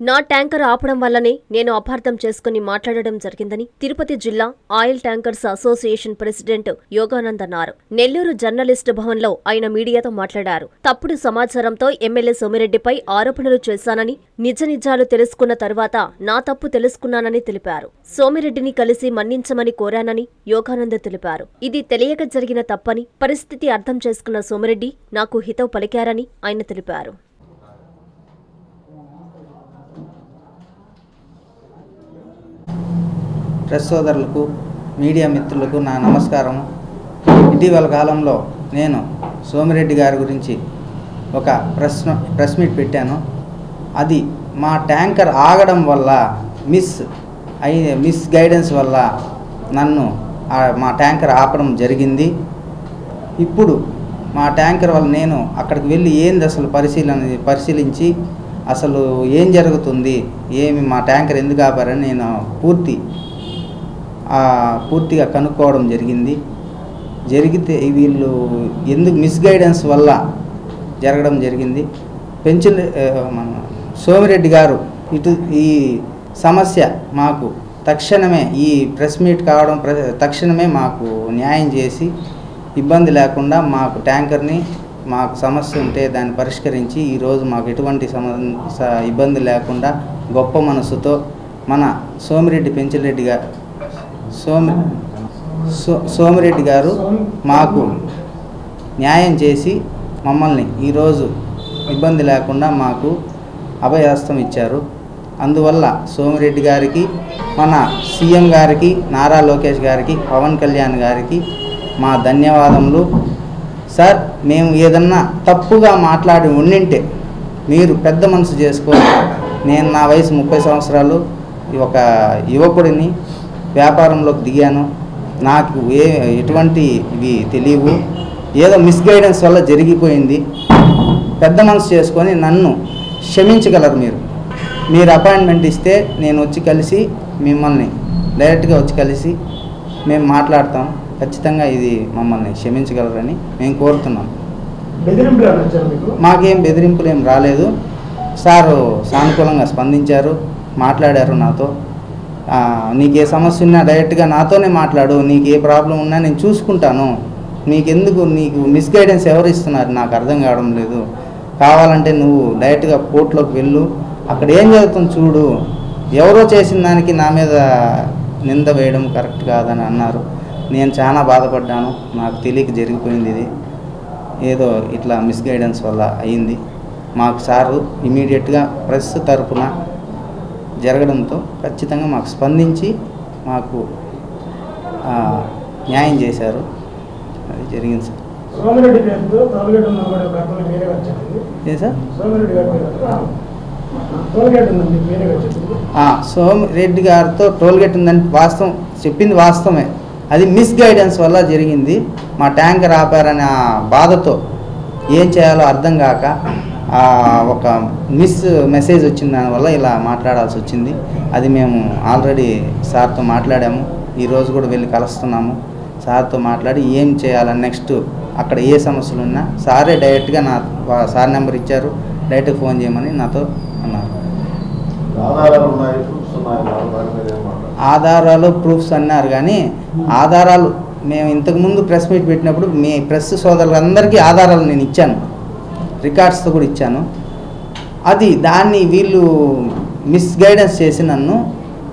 నా ట్యాంకర్ ఆపడం వల్లనే నేను అపార్థం చేసుకుని మాట్లాడడం జరిగిందని తిరుపతి జిల్లా oil tankers association president Yoganand అన్నారు. నెల్లూరు జర్నలిస్టు భవన్లో ఆయన మీడియాతో మాట్లాడారు. తప్పుడు సమాచారంతో ఎమ్మెల్యే సోమిరెడ్డిపై ఆరోపణలు చేశానని, నిజాలు తెలుసుకున్న తర్వాత నా తప్పు తెలుసుకున్నానని తెలిపారు. సోమిరెడ్డిని కలిసి మన్నించమని కోరానని యోగానంద్ తెలిపారు. ఇది తెలియక జరిగిన తప్పని, పరిస్థితి అర్థం చేసుకున్న సోమిరెడ్డి నాకు హితవు పలికారని ఆయన తెలిపారు. ప్రెస్ సోదరులకు, మీడియా మిత్రులకు నా నమస్కారం. ఇటీవల కాలంలో నేను సోమిరెడ్డి గారి గురించి ఒక ప్రెస్ మీట్ పెట్టాను. అది మా ట్యాంకర్ ఆగడం వల్ల మిస్ గైడెన్స్ వల్ల నన్ను మా ట్యాంకర్ ఆపడం జరిగింది. ఇప్పుడు మా ట్యాంకర్ వల్ల నేను అక్కడికి వెళ్ళి ఏంది అసలు పరిశీలించి అసలు ఏం జరుగుతుంది, మా ట్యాంకర్ ఎందుకు ఆపారని నేను పూర్తిగా కనుక్కోవడం జరిగితే వీళ్ళు ఎందుకు మిస్గైడెన్స్ వల్ల జరగడం జరిగింది. మన సోమిరెడ్డి గారు ఈ సమస్య మాకు తక్షణమే ఈ ప్రెస్ మీట్ కావడం తక్షణమే మాకు న్యాయం చేసి ఇబ్బంది లేకుండా మాకు ట్యాంకర్ని మాకు సమస్య ఉంటే దాన్ని పరిష్కరించి ఈరోజు మాకు ఎటువంటి ఇబ్బంది లేకుండా గొప్ప మనసుతో మన సోమిరెడ్డి గారు మాకు న్యాయం చేసి మమ్మల్ని ఈరోజు ఇబ్బంది లేకుండా మాకు అభయహస్తం ఇచ్చారు. అందువల్ల సోమిరెడ్డి గారికి, మన సీఎం గారికి, నారా లోకేష్ గారికి, పవన్ కళ్యాణ్ గారికి మా ధన్యవాదములు. సార్, మేము ఏదన్నా తప్పుగా మాట్లాడి ఉండింటే మీరు పెద్ద మనసు చేసుకోవాలి. నేను నా వయసు 30 సంవత్సరాలు, ఒక యువకుడిని, వ్యాపారంలోకి దిగాను. నాకు ఎటువంటి ఇవి తెలియవు. ఏదో మిస్గైడెన్స్ వల్ల జరిగిపోయింది. పెద్ద మనసు చేసుకొని నన్ను క్షమించగలరు. మీరు అపాయింట్మెంట్ ఇస్తే నేను వచ్చి కలిసి మిమ్మల్ని డైరెక్ట్గా వచ్చి కలిసి మేము మాట్లాడతాం. ఖచ్చితంగా ఇది మమ్మల్ని క్షమించగలరని మేము కోరుతున్నాం. మాకేం బెదిరింపులు ఏం రాలేదు. సారు సానుకూలంగా స్పందించారు, మాట్లాడారు నాతో. నీకు ఏ సమస్య ఉన్నా డైరెక్ట్గా నాతోనే మాట్లాడు, నీకు ఏ ప్రాబ్లం ఉన్నా నేను చూసుకుంటాను, నీకు మిస్గైడెన్స్ ఎవరు ఇస్తున్నారు నాకు అర్థం కావడం లేదు, కావాలంటే నువ్వు డైరెక్ట్గా కోర్టులోకి వెళ్ళు, అక్కడ ఏం జరుగుతుందో చూడు, ఎవరో చేసిన దానికి నా మీద నింద వేయడం కరెక్ట్ కాదని అన్నారు. నేను చాలా బాధపడ్డాను. నాకు తెలియక జరిగిపోయింది. ఇది ఏదో ఇట్లా మిస్గైడెన్స్ వల్ల అయింది. మాకు సారు ఇమీడియట్గా ప్రెస్ తరపున జరగడంతో ఖచ్చితంగా మాకు స్పందించి మాకు న్యాయం చేశారు. అది జరిగింది సార్. సోమిరెడ్డి గారితో టోల్గేట్ ఉందని వాస్తవం చెప్పింది, వాస్తవమే. అది మిస్గైడెన్స్ వల్ల జరిగింది. మా ట్యాంకర్ ఆపారనే బాధతో ఏం చేయాలో అర్థం కాక ఒక మెసేజ్ వచ్చింది, దానివల్ల ఇలా మాట్లాడాల్సి వచ్చింది. అది మేము ఆల్రెడీ సార్తో మాట్లాడాము. ఈరోజు కూడా వెళ్ళి కలుస్తున్నాము. సార్తో మాట్లాడి ఏం చేయాలని, నెక్స్ట్ అక్కడ ఏ సమస్యలు ఉన్నా సారే డైరెక్ట్గా సార్ నెంబర్ ఇచ్చారు, డైరెక్ట్గా ఫోన్ చేయమని నాతో అన్నారు. ఆధారాలు ప్రూఫ్స్ అన్నారు, కానీ ఆధారాలు మేము ఇంతకుముందు ప్రెస్ మీట్ పెట్టినప్పుడు మీ ప్రెస్ సోదరులందరికీ ఆధారాలు నేను ఇచ్చాను, రికార్డ్స్తో కూడా ఇచ్చాను. దాన్ని వీళ్ళు మిస్గైడెన్స్ చేసి నన్ను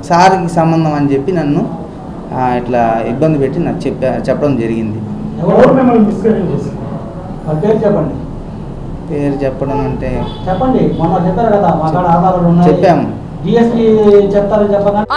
సార్కి సంబంధం అని చెప్పి నన్ను ఇట్లా ఇబ్బంది పెట్టి నాకు చెప్పడం జరిగింది. పేరు చెప్పడం అంటే చెప్పాము.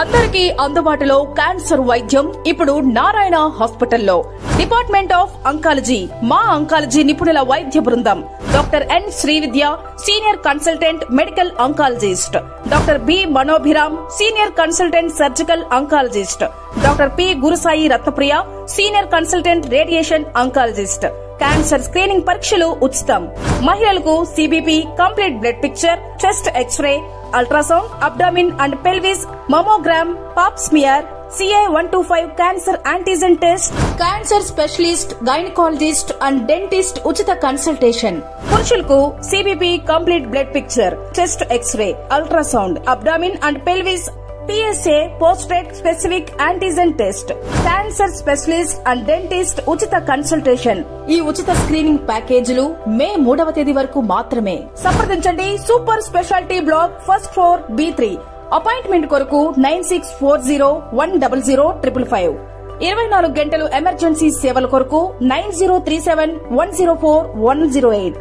అందరికీ అందుబాటులో క్యాన్సర్ వైద్యం ఇప్పుడు నారాయణ హాస్పిటల్లో. డిపార్ట్మెంట్ ఆఫ్ అంకాలజీ, మా అంకాలజీ నిపుణుల వైద్య బృందం. Doctor N Srividya, senior consultant medical oncologist. Doctor B Manobhiram, senior consultant surgical oncologist. Doctor P Gurusai Ratnapriya, senior consultant radiation oncologist. Cancer screening పరీక్షలు ఉచితం. మహిళలకు CBP, complete blood picture, chest X-ray, ultrasound, abdomen and pelvis, mammogram, pap smear, CA125 cancer antigen test, cancer specialist, gynaecologist and dentist ఉచిత consultation. పురుషులకు CBP complete blood picture, chest X-ray, ultrasound, abdomen and pelvis, PSA పోస్ట్రేట్ specific antigen test, cancer specialist and dentist ఉచిత consultation. ఈ ఉచిత screening ప్యాకేజీలు మే 3వ తేదీ వరకు మాత్రమే. సంప్రదించండి super speciality block first floor B3. Appointment కొరకు 9640100555. 24 గంటలు ఎమర్జెన్సీ సేవల కొరకు 9037104108.